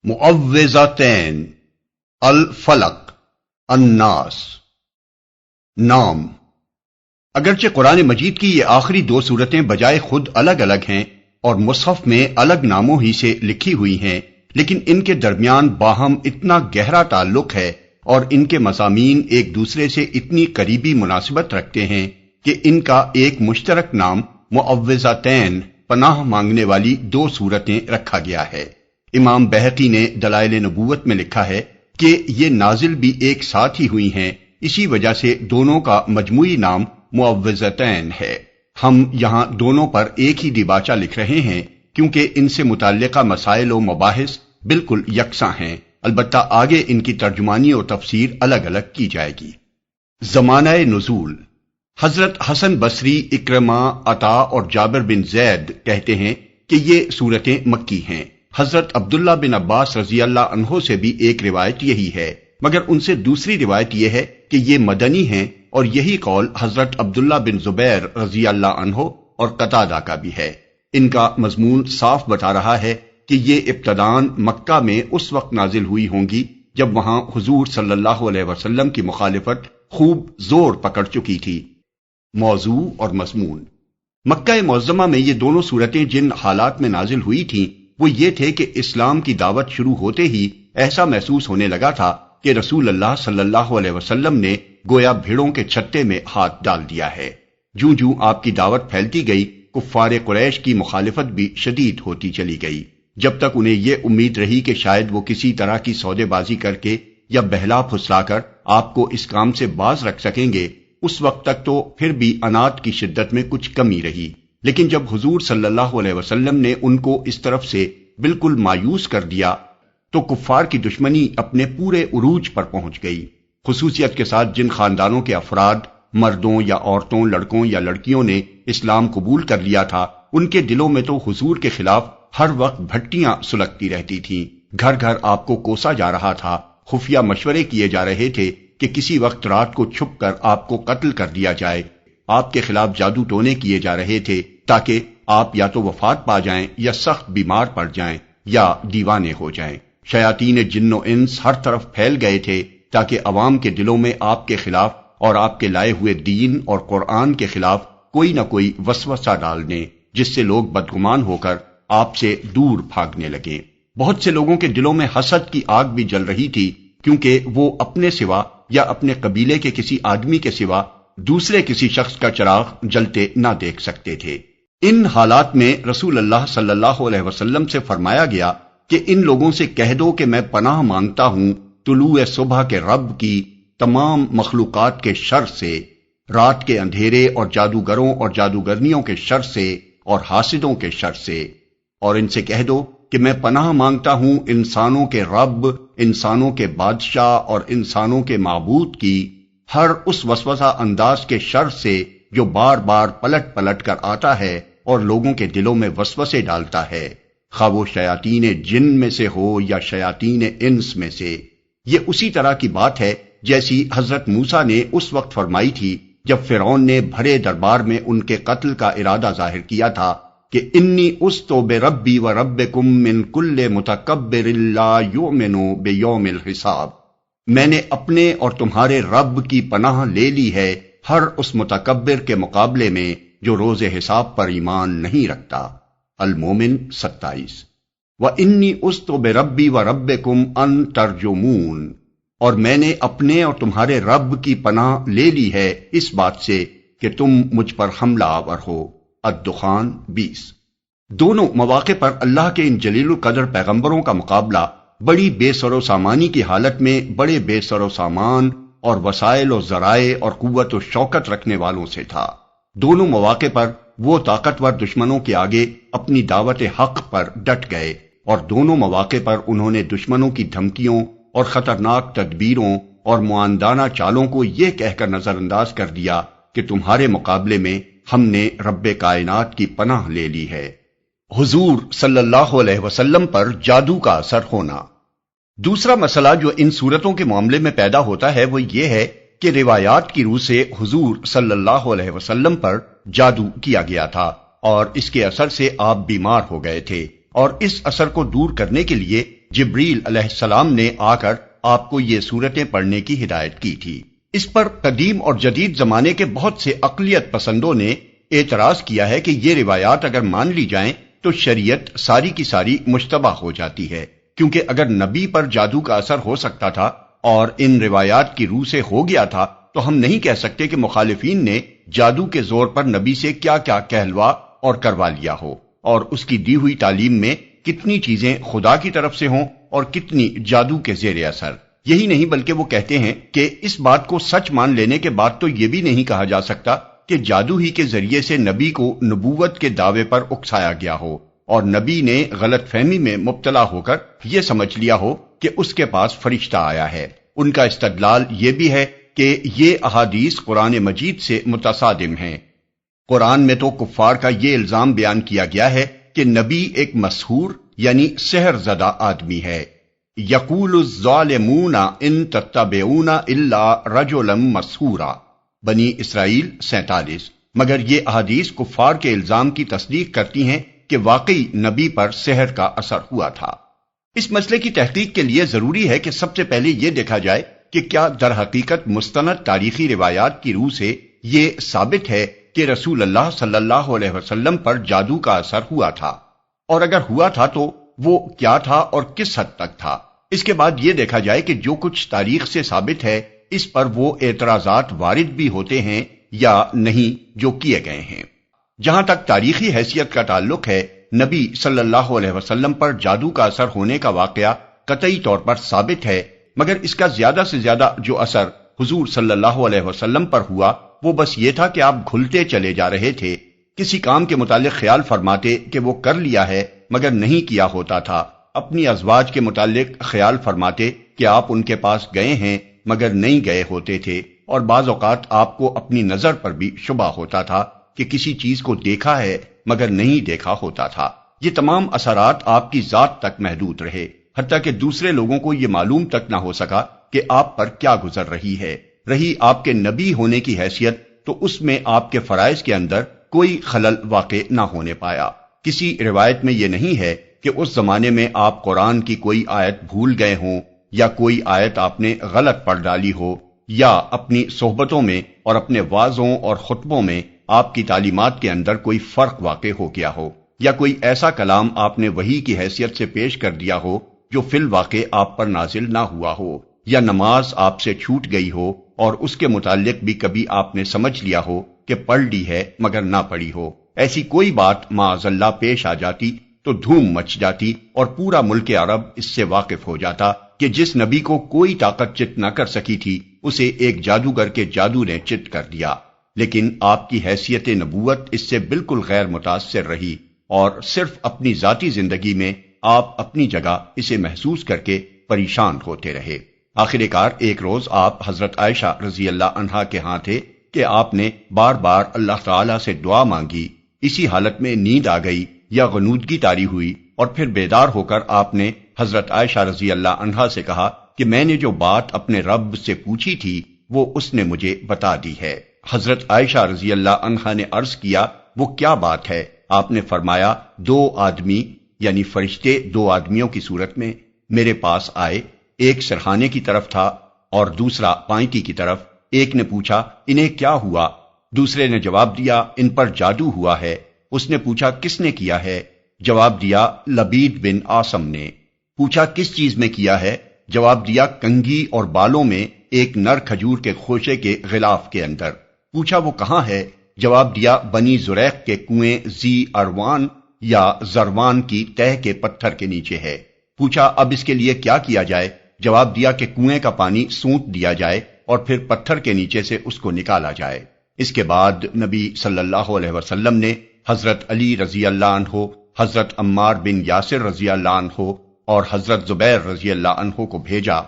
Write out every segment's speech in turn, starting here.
معوذتین، الفلق، الناس۔ نام۔ اگرچہ قرآن مجید کی یہ آخری دو صورتیں بجائے خود الگ الگ ہیں اور مصحف میں الگ ناموں ہی سے لکھی ہوئی ہیں، لیکن ان کے درمیان باہم اتنا گہرا تعلق ہے اور ان کے مضامین ایک دوسرے سے اتنی قریبی مناسبت رکھتے ہیں کہ ان کا ایک مشترک نام معوذتین، پناہ مانگنے والی دو صورتیں رکھا گیا ہے۔ امام بہقی نے دلائل نبوت میں لکھا ہے کہ یہ نازل بھی ایک ساتھ ہی ہوئی ہیں، اسی وجہ سے دونوں کا مجموعی نام معوذتین ہے۔ ہم یہاں دونوں پر ایک ہی دیباچہ لکھ رہے ہیں کیونکہ ان سے متعلقہ مسائل و مباحث بالکل یکساں ہیں، البتہ آگے ان کی ترجمانی و تفسیر الگ الگ کی جائے گی۔ زمانہ نزول۔ حضرت حسن بصری، اکرمہ، عطا اور جابر بن زید کہتے ہیں کہ یہ صورتیں مکی ہیں۔ حضرت عبداللہ بن عباس رضی اللہ عنہ سے بھی ایک روایت یہی ہے، مگر ان سے دوسری روایت یہ ہے کہ یہ مدنی ہیں، اور یہی قول حضرت عبداللہ بن زبیر رضی اللہ عنہ اور قتادہ کا بھی ہے۔ ان کا مضمون صاف بتا رہا ہے کہ یہ ابتداً مکہ میں اس وقت نازل ہوئی ہوں گی جب وہاں حضور صلی اللہ علیہ وسلم کی مخالفت خوب زور پکڑ چکی تھی۔ موضوع اور مضمون۔ مکہ معظمہ میں یہ دونوں صورتیں جن حالات میں نازل ہوئی تھیں وہ یہ تھے کہ اسلام کی دعوت شروع ہوتے ہی ایسا محسوس ہونے لگا تھا کہ رسول اللہ صلی اللہ علیہ وسلم نے گویا بھیڑوں کے چھتے میں ہاتھ ڈال دیا ہے۔ جوں جوں آپ کی دعوت پھیلتی گئی، کفار قریش کی مخالفت بھی شدید ہوتی چلی گئی، جب تک انہیں یہ امید رہی کہ شاید وہ کسی طرح کی سودے بازی کر کے یا بہلا پھسلا کر آپ کو اس کام سے باز رکھ سکیں گے۔ اس وقت تک تو پھر بھی عناد کی شدت میں کچھ کمی رہی، لیکن جب حضور صلی اللہ علیہ وسلم نے ان کو اس طرف سے بالکل مایوس کر دیا تو کفار کی دشمنی اپنے پورے عروج پر پہنچ گئی۔ خصوصیت کے ساتھ جن خاندانوں کے افراد، مردوں یا عورتوں، لڑکوں یا لڑکیوں نے اسلام قبول کر لیا تھا، ان کے دلوں میں تو حضور کے خلاف ہر وقت بھٹیاں سلگتی رہتی تھیں۔ گھر گھر آپ کو کوسا جا رہا تھا، خفیہ مشورے کیے جا رہے تھے کہ کسی وقت رات کو چھپ کر آپ کو قتل کر دیا جائے۔ آپ کے خلاف جادو ٹونے کیے جا رہے تھے تاکہ آپ یا تو وفات پا جائیں یا سخت بیمار پڑ جائیں یا دیوانے ہو جائیں۔ شیاطین جن و انس ہر طرف پھیل گئے تھے تاکہ عوام کے دلوں میں آپ کے خلاف اور آپ کے لائے ہوئے دین اور قرآن کے خلاف کوئی نہ کوئی وسوسہ ڈال دیں، جس سے لوگ بدگمان ہو کر آپ سے دور بھاگنے لگیں۔ بہت سے لوگوں کے دلوں میں حسد کی آگ بھی جل رہی تھی، کیونکہ وہ اپنے سوا یا اپنے قبیلے کے کسی آدمی کے سوا دوسرے کسی شخص کا چراغ جلتے نہ دیکھ سکتے تھے۔ ان حالات میں رسول اللہ صلی اللہ علیہ وسلم سے فرمایا گیا کہ ان لوگوں سے کہہ دو کہ میں پناہ مانگتا ہوں طلوع صبح کے رب کی تمام مخلوقات کے شر سے، رات کے اندھیرے اور جادوگروں اور جادوگرنیوں کے شر سے اور حاسدوں کے شر سے، اور ان سے کہہ دو کہ میں پناہ مانگتا ہوں انسانوں کے رب، انسانوں کے بادشاہ اور انسانوں کے معبود کی ہر اس وسوسہ انداز کے شر سے جو بار بار پلٹ پلٹ کر آتا ہے اور لوگوں کے دلوں میں وسوسے ڈالتا ہے، خواہ وہ شیاطین جن میں سے ہو یا شیاطین انس میں سے۔ یہ اسی طرح کی بات ہے جیسی حضرت موسیٰ نے اس وقت فرمائی تھی جب فرعون نے بھرے دربار میں ان کے قتل کا ارادہ ظاہر کیا تھا کہ انی استو بربی و ربکم من کل متکبر لا یؤمن بیوم الحساب، میں نے اپنے اور تمہارے رب کی پناہ لے لی ہے ہر اس متکبر کے مقابلے میں جو روز حساب پر ایمان نہیں رکھتا۔ المومن 27۔ وَإِنِّي أُسْتُ بِرَبِّي وَرَبِّكُمْ أَن تَرْجُمُونَ، اور میں نے اپنے اور تمہارے رب کی پناہ لے لی ہے اس بات سے کہ تم مجھ پر حملہ آور ہو۔ الدخان 20۔ دونوں مواقع پر اللہ کے ان جلیل القدر پیغمبروں کا مقابلہ بڑی بے سر و سامانی کی حالت میں بڑے بے سر و سامان اور وسائل و ذرائع اور قوت و شوکت رکھنے والوں سے تھا۔ دونوں مواقع پر وہ طاقتور دشمنوں کے آگے اپنی دعوت حق پر ڈٹ گئے، اور دونوں مواقع پر انہوں نے دشمنوں کی دھمکیوں اور خطرناک تدبیروں اور معاندانہ چالوں کو یہ کہہ کر نظر انداز کر دیا کہ تمہارے مقابلے میں ہم نے رب کائنات کی پناہ لے لی ہے۔ حضور صلی اللہ علیہ وسلم پر جادو کا اثر ہونا۔ دوسرا مسئلہ جو ان صورتوں کے معاملے میں پیدا ہوتا ہے وہ یہ ہے کہ روایات کی روح سے حضور صلی اللہ علیہ وسلم پر جادو کیا گیا تھا اور اس کے اثر سے آپ بیمار ہو گئے تھے، اور اس اثر کو دور کرنے کے لیے جبریل علیہ السلام نے آ کر آپ کو یہ سورتیں پڑھنے کی ہدایت کی تھی۔ اس پر قدیم اور جدید زمانے کے بہت سے عقلیت پسندوں نے اعتراض کیا ہے کہ یہ روایات اگر مان لی جائیں تو شریعت ساری کی ساری مشتبہ ہو جاتی ہے، کیونکہ اگر نبی پر جادو کا اثر ہو سکتا تھا اور ان روایات کی روح سے ہو گیا تھا تو ہم نہیں کہہ سکتے کہ مخالفین نے جادو کے زور پر نبی سے کیا کیا کہلوا اور کروا لیا ہو، اور اس کی دی ہوئی تعلیم میں کتنی چیزیں خدا کی طرف سے ہوں اور کتنی جادو کے زیر اثر۔ یہی نہیں بلکہ وہ کہتے ہیں کہ اس بات کو سچ مان لینے کے بعد تو یہ بھی نہیں کہا جا سکتا کہ جادو ہی کے ذریعے سے نبی کو نبوت کے دعوے پر اکسایا گیا ہو اور نبی نے غلط فہمی میں مبتلا ہو کر یہ سمجھ لیا ہو کہ اس کے پاس فرشتہ آیا ہے۔ ان کا استدلال یہ بھی ہے کہ یہ احادیث قرآن مجید سے متصادم ہیں۔ قرآن میں تو کفار کا یہ الزام بیان کیا گیا ہے کہ نبی ایک مسحور یعنی سحر زدہ آدمی ہے۔ یقول الظالمون ان تتبعون الا رجلا مسحورا، بنی اسرائیل 47۔ مگر یہ احادیث کفار کے الزام کی تصدیق کرتی ہیں کہ واقعی نبی پر سحر کا اثر ہوا تھا۔ اس مسئلے کی تحقیق کے لیے ضروری ہے کہ سب سے پہلے یہ دیکھا جائے کہ کیا در حقیقت مستند تاریخی روایات کی روح سے یہ ثابت ہے کہ رسول اللہ صلی اللہ علیہ وسلم پر جادو کا اثر ہوا تھا، اور اگر ہوا تھا تو وہ کیا تھا اور کس حد تک تھا۔ اس کے بعد یہ دیکھا جائے کہ جو کچھ تاریخ سے ثابت ہے اس پر وہ اعتراضات وارد بھی ہوتے ہیں یا نہیں جو کیے گئے ہیں۔ جہاں تک تاریخی حیثیت کا تعلق ہے، نبی صلی اللہ علیہ وسلم پر جادو کا اثر ہونے کا واقعہ قطعی طور پر ثابت ہے، مگر اس کا زیادہ سے زیادہ جو اثر حضور صلی اللہ علیہ وسلم پر ہوا وہ بس یہ تھا کہ آپ گھلتے چلے جا رہے تھے، کسی کام کے متعلق خیال فرماتے کہ وہ کر لیا ہے مگر نہیں کیا ہوتا تھا، اپنی ازواج کے متعلق خیال فرماتے کہ آپ ان کے پاس گئے ہیں مگر نہیں گئے ہوتے تھے، اور بعض اوقات آپ کو اپنی نظر پر بھی شبہ ہوتا تھا کہ کسی چیز کو دیکھا ہے مگر نہیں دیکھا ہوتا تھا۔ یہ تمام اثرات آپ کی ذات تک محدود رہے، حتیٰ کہ دوسرے لوگوں کو یہ معلوم تک نہ ہو سکا کہ آپ پر کیا گزر رہی ہے۔ رہی آپ کے نبی ہونے کی حیثیت تو اس میں آپ کے فرائض کے اندر کوئی خلل واقع نہ ہونے پایا۔ کسی روایت میں یہ نہیں ہے کہ اس زمانے میں آپ قرآن کی کوئی آیت بھول گئے ہوں یا کوئی آیت آپ نے غلط پڑھ ڈالی ہو، یا اپنی صحبتوں میں اور اپنے وعظوں اور خطبوں میں آپ کی تعلیمات کے اندر کوئی فرق واقع ہو گیا ہو، یا کوئی ایسا کلام آپ نے وحی کی حیثیت سے پیش کر دیا ہو جو فی الواقع آپ پر نازل نہ ہوا ہو، یا نماز آپ سے چھوٹ گئی ہو اور اس کے متعلق بھی کبھی آپ نے سمجھ لیا ہو کہ پڑھ لی ہے مگر نہ پڑھی ہو۔ ایسی کوئی بات معاذ اللہ پیش آ جاتی تو دھوم مچ جاتی اور پورا ملک عرب اس سے واقف ہو جاتا کہ جس نبی کو کوئی طاقت چت نہ کر سکی تھی اسے ایک جادوگر کے جادو نے چت کر دیا۔ لیکن آپ کی حیثیت نبوت اس سے بالکل غیر متاثر رہی، اور صرف اپنی ذاتی زندگی میں آپ اپنی جگہ اسے محسوس کر کے پریشان ہوتے رہے۔ آخر کار ایک روز آپ حضرت عائشہ رضی اللہ عنہا کے ہاں تھے کہ آپ نے بار بار اللہ تعالیٰ سے دعا مانگی، اسی حالت میں نیند آ گئی یا غنودگی طاری ہوئی، اور پھر بیدار ہو کر آپ نے حضرت عائشہ رضی اللہ عنہا سے کہا کہ میں نے جو بات اپنے رب سے پوچھی تھی وہ اس نے مجھے بتا دی ہے۔ حضرت عائشہ رضی اللہ عنہا نے عرض کیا وہ کیا بات ہے؟ آپ نے فرمایا 2 آدمی یعنی فرشتے 2 آدمیوں کی صورت میں میرے پاس آئے، ایک سرخانے کی طرف تھا اور دوسرا پائنٹی کی طرف۔ ایک نے پوچھا انہیں کیا ہوا؟ دوسرے نے جواب دیا ان پر جادو ہوا ہے۔ اس نے پوچھا کس نے کیا ہے؟ جواب دیا لبید بن عاصم نے۔ پوچھا کس چیز میں کیا ہے؟ جواب دیا کنگھی اور بالوں میں ایک نر کھجور کے خوشے کے غلاف کے اندر۔ پوچھا وہ کہاں ہے؟ جواب دیا بنی زریق کے کنویں زی اروان یا زروان کی تہ کے پتھر کے نیچے ہے۔ پوچھا اب اس کے لیے کیا کیا جائے؟ جواب دیا کہ کنویں کا پانی سونٹ دیا جائے اور پھر پتھر کے نیچے سے اس کو نکالا جائے۔ اس کے بعد نبی صلی اللہ علیہ وسلم نے حضرت علی رضی اللہ عنہ، حضرت عمار بن یاسر رضی اللہ عنہ اور حضرت زبیر رضی اللہ عنہ کو بھیجا۔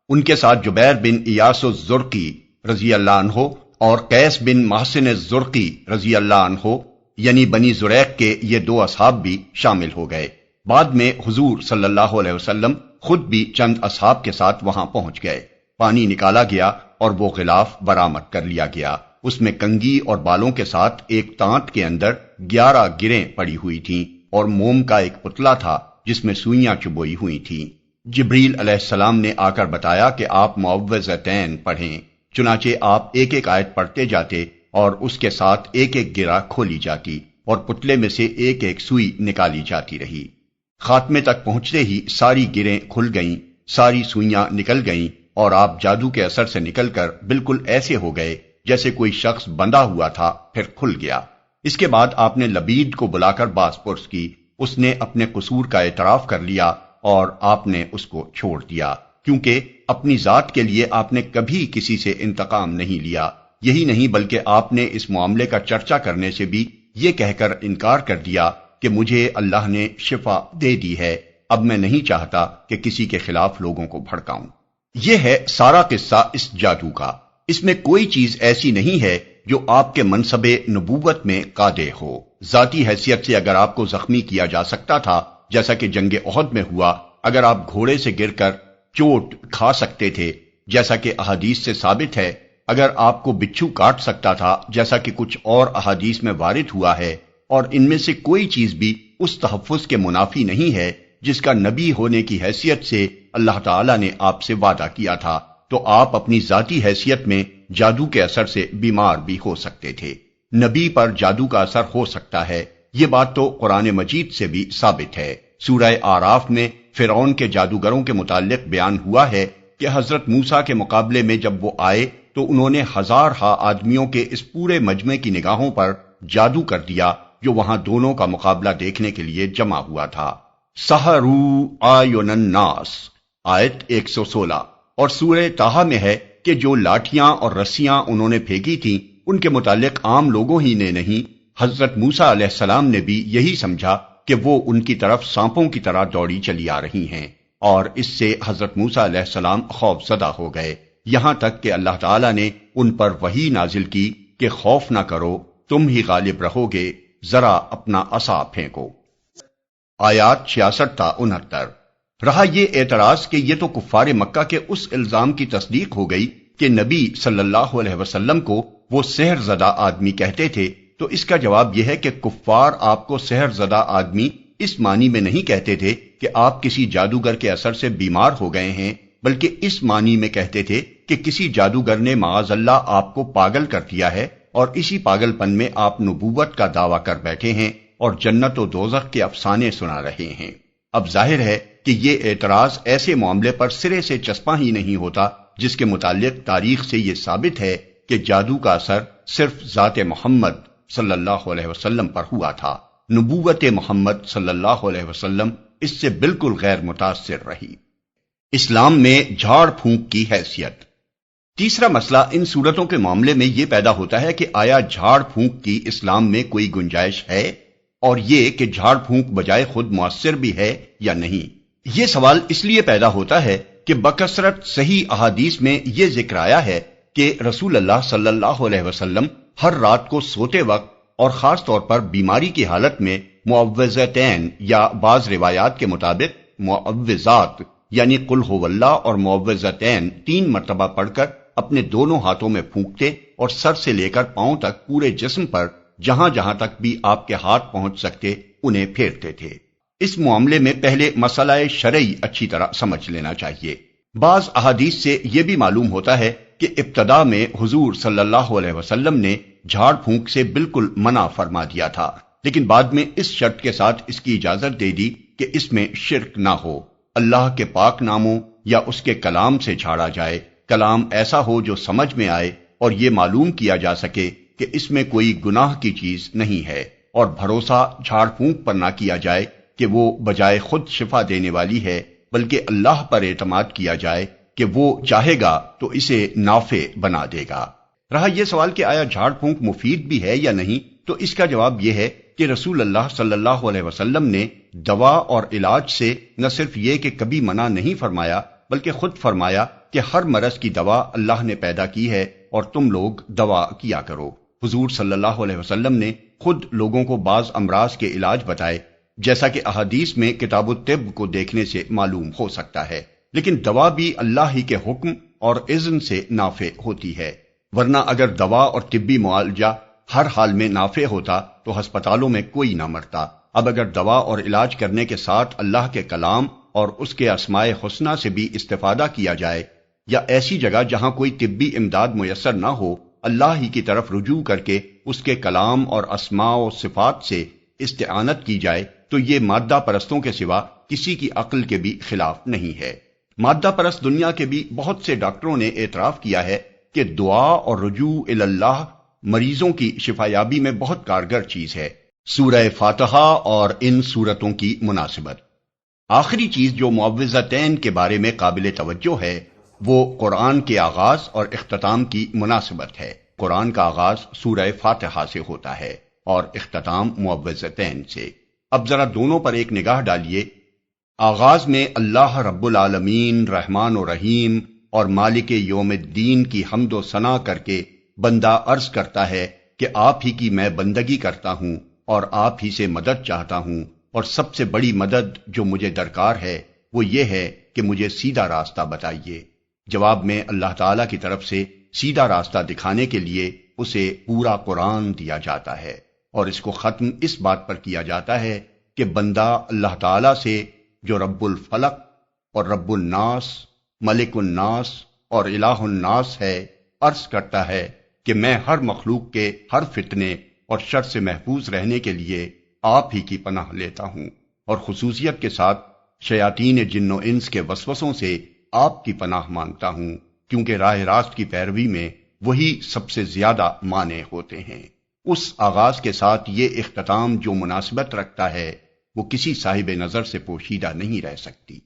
ان کے ساتھ جبیر بن ایاس الزرقی رضی اللہ عنہ اور قیس بن محسن الزرقی رضی اللہ عنہ یعنی بنی زریق کے یہ 2 اصحاب بھی شامل ہو گئے۔ بعد میں حضور صلی اللہ علیہ وسلم خود بھی چند اصحاب کے ساتھ وہاں پہنچ گئے۔ پانی نکالا گیا اور وہ غلاف برآمد کر لیا گیا۔ اس میں کنگھی اور بالوں کے ساتھ ایک تانت کے اندر 11 گریں پڑی ہوئی تھیں اور موم کا ایک پتلا تھا جس میں سوئیاں چبوئی ہوئی تھیں۔ جبریل علیہ السلام نے آ کر بتایا کہ آپ معوذتین پڑھیں، چنانچہ آپ ایک ایک آیت پڑھتے جاتے اور اس کے ساتھ ایک ایک گرہ کھولی جاتی اور پتلے میں سے ایک ایک سوئی نکالی جاتی رہی۔ خاتمے تک پہنچتے ہی ساری گرہیں کھل گئیں، ساری سوئیاں نکل گئیں اور آپ جادو کے اثر سے نکل کر بالکل ایسے ہو گئے جیسے کوئی شخص بندھا ہوا تھا، پھر کھل گیا۔ اس کے بعد آپ نے لبید کو بلا کر باز پرس کی، اس نے اپنے قصور کا اعتراف کر لیا اور آپ نے اس کو چھوڑ دیا، کیونکہ اپنی ذات کے لیے آپ نے کبھی کسی سے انتقام نہیں لیا۔ یہی نہیں بلکہ آپ نے اس معاملے کا چرچا کرنے سے بھی یہ کہہ کر انکار کر دیا کہ مجھے اللہ نے شفا دے دی ہے، اب میں نہیں چاہتا کہ کسی کے خلاف لوگوں کو بھڑکاؤں۔ یہ ہے سارا قصہ اس جادو کا۔ اس میں کوئی چیز ایسی نہیں ہے جو آپ کے منصب نبوت میں قادح ہو۔ ذاتی حیثیت سے اگر آپ کو زخمی کیا جا سکتا تھا، جیسا کہ جنگ احد میں ہوا، اگر آپ گھوڑے سے گر کر چوٹ کھا سکتے تھے جیسا کہ احادیث سے ثابت ہے، اگر آپ کو بچھو کاٹ سکتا تھا جیسا کہ کچھ اور احادیث میں وارد ہوا ہے، اور ان میں سے کوئی چیز بھی اس تحفظ کے منافی نہیں ہے جس کا نبی ہونے کی حیثیت سے اللہ تعالیٰ نے آپ سے وعدہ کیا تھا، تو آپ اپنی ذاتی حیثیت میں جادو کے اثر سے بیمار بھی ہو سکتے تھے۔ نبی پر جادو کا اثر ہو سکتا ہے، یہ بات تو قرآن مجید سے بھی ثابت ہے۔ سورہ آراف میں فرعون کے جادوگروں کے متعلق بیان ہوا ہے کہ حضرت موسیٰ کے مقابلے میں جب وہ آئے تو انہوں نے ہزارہا آدمیوں کے اس پورے مجمع کی نگاہوں پر جادو کر دیا جو وہاں دونوں کا مقابلہ دیکھنے کے لیے جمع ہوا تھا۔ سحروا اعین الناس آیت 116۔ اور سورہ طٰہٰ میں ہے کہ جو لاٹھیاں اور رسیاں انہوں نے پھینکی تھیں ان کے متعلق عام لوگوں ہی نے نہیں، حضرت موسیٰ علیہ السلام نے بھی یہی سمجھا کہ وہ ان کی طرف سانپوں کی طرح دوڑی چلی آ رہی ہیں، اور اس سے حضرت موسیٰ علیہ السلام خوف زدہ ہو گئے، یہاں تک کہ اللہ تعالیٰ نے ان پر وحی نازل کی کہ خوف نہ کرو، تم ہی غالب رہو گے، ذرا اپنا عصا پھینکو۔ آیات 66 تا 69۔ رہا یہ اعتراض کہ یہ تو کفار مکہ کے اس الزام کی تصدیق ہو گئی کہ نبی صلی اللہ علیہ وسلم کو وہ سحر زدہ آدمی کہتے تھے، تو اس کا جواب یہ ہے کہ کفار آپ کو سحر زدہ آدمی اس معنی میں نہیں کہتے تھے کہ آپ کسی جادوگر کے اثر سے بیمار ہو گئے ہیں، بلکہ اس معنی میں کہتے تھے کہ کسی جادوگر نے معاذ اللہ آپ کو پاگل کر دیا ہے، اور اسی پاگل پن میں آپ نبوت کا دعویٰ کر بیٹھے ہیں اور جنت و دوزخ کے افسانے سنا رہے ہیں۔ اب ظاہر ہے کہ یہ اعتراض ایسے معاملے پر سرے سے چسپاں ہی نہیں ہوتا جس کے متعلق تاریخ سے یہ ثابت ہے کہ جادو کا اثر صرف ذات محمد صلی اللہ علیہ وسلم پر ہوا تھا۔ نبوت محمد صلی اللہ علیہ وسلم اس سے بالکل غیر متاثر رہی۔ اسلام میں جھاڑ پھونک کی حیثیت۔ تیسرا مسئلہ ان صورتوں کے معاملے میں یہ پیدا ہوتا ہے کہ آیا جھاڑ پھونک کی اسلام میں کوئی گنجائش ہے، اور یہ کہ جھاڑ پھونک بجائے خود مؤثر بھی ہے یا نہیں۔ یہ سوال اس لیے پیدا ہوتا ہے کہ بکثرت صحیح احادیث میں یہ ذکر آیا ہے کہ رسول اللہ صلی اللہ علیہ وسلم ہر رات کو سوتے وقت اور خاص طور پر بیماری کی حالت میں معوذتین یا بعض روایات کے مطابق معوذات یعنی قل هو اللہ اور معوذتین 3 مرتبہ پڑھ کر اپنے دونوں ہاتھوں میں پھونکتے اور سر سے لے کر پاؤں تک پورے جسم پر جہاں جہاں تک بھی آپ کے ہاتھ پہنچ سکتے انہیں پھیرتے تھے۔ اس معاملے میں پہلے مسئلہ شرعی اچھی طرح سمجھ لینا چاہیے۔ بعض احادیث سے یہ بھی معلوم ہوتا ہے کہ ابتدا میں حضور صلی اللہ علیہ وسلم نے جھاڑ پھونک سے بالکل منع فرما دیا تھا، لیکن بعد میں اس شرط کے ساتھ اس کی اجازت دے دی کہ اس میں شرک نہ ہو، اللہ کے پاک ناموں یا اس کے کلام سے جھاڑا جائے، کلام ایسا ہو جو سمجھ میں آئے اور یہ معلوم کیا جا سکے کہ اس میں کوئی گناہ کی چیز نہیں ہے، اور بھروسہ جھاڑ پھونک پر نہ کیا جائے کہ وہ بجائے خود شفا دینے والی ہے، بلکہ اللہ پر اعتماد کیا جائے کہ وہ چاہے گا تو اسے نافع بنا دے گا۔ رہا یہ سوال کہ آیا جھاڑ پھونک مفید بھی ہے یا نہیں، تو اس کا جواب یہ ہے کہ رسول اللہ صلی اللہ علیہ وسلم نے دوا اور علاج سے نہ صرف یہ کہ کبھی منع نہیں فرمایا، بلکہ خود فرمایا کہ ہر مرض کی دوا اللہ نے پیدا کی ہے اور تم لوگ دوا کیا کرو۔ حضور صلی اللہ علیہ وسلم نے خود لوگوں کو بعض امراض کے علاج بتائے، جیسا کہ احادیث میں کتاب الطب کو دیکھنے سے معلوم ہو سکتا ہے، لیکن دوا بھی اللہ ہی کے حکم اور اذن سے نافع ہوتی ہے، ورنہ اگر دوا اور طبی معالجہ ہر حال میں نافع ہوتا تو ہسپتالوں میں کوئی نہ مرتا۔ اب اگر دوا اور علاج کرنے کے ساتھ اللہ کے کلام اور اس کے اسماء حسنہ سے بھی استفادہ کیا جائے، یا ایسی جگہ جہاں کوئی طبی امداد میسر نہ ہو، اللہ ہی کی طرف رجوع کر کے اس کے کلام اور اسماء و صفات سے استعانت کی جائے، تو یہ مادہ پرستوں کے سوا کسی کی عقل کے بھی خلاف نہیں ہے۔ مادہ پرست دنیا کے بھی بہت سے ڈاکٹروں نے اعتراف کیا ہے کہ دعا اور رجوع اللہ مریضوں کی شفایابی میں بہت کارگر چیز ہے۔ سورہ فاتحہ اور ان سورتوں کی مناسبت۔ آخری چیز جو معوذتین کے بارے میں قابل توجہ ہے وہ قرآن کے آغاز اور اختتام کی مناسبت ہے۔ قرآن کا آغاز سورہ فاتحہ سے ہوتا ہے اور اختتام معوذتین سے۔ اب ذرا دونوں پر ایک نگاہ ڈالیے۔ آغاز میں اللہ رب العالمین رحمان و رحیم اور مالک یوم الدین کی حمد و ثنا کر کے بندہ عرض کرتا ہے کہ آپ ہی کی میں بندگی کرتا ہوں اور آپ ہی سے مدد چاہتا ہوں، اور سب سے بڑی مدد جو مجھے درکار ہے وہ یہ ہے کہ مجھے سیدھا راستہ بتائیے۔ جواب میں اللہ تعالیٰ کی طرف سے سیدھا راستہ دکھانے کے لیے اسے پورا قرآن دیا جاتا ہے، اور اس کو ختم اس بات پر کیا جاتا ہے کہ بندہ اللہ تعالیٰ سے جو رب الفلق اور رب الناس، ملک الناس اور الہ الناس ہے، عرض کرتا ہے کہ میں ہر مخلوق کے ہر فتنے اور شر سے محفوظ رہنے کے لیے آپ ہی کی پناہ لیتا ہوں، اور خصوصیت کے ساتھ شیاطین جن و انس کے وسوسوں سے آپ کی پناہ مانگتا ہوں، کیونکہ راہ راست کی پیروی میں وہی سب سے زیادہ مانع ہوتے ہیں۔ اس آغاز کے ساتھ یہ اختتام جو مناسبت رکھتا ہے وہ کسی صاحب نظر سے پوشیدہ نہیں رہ سکتی۔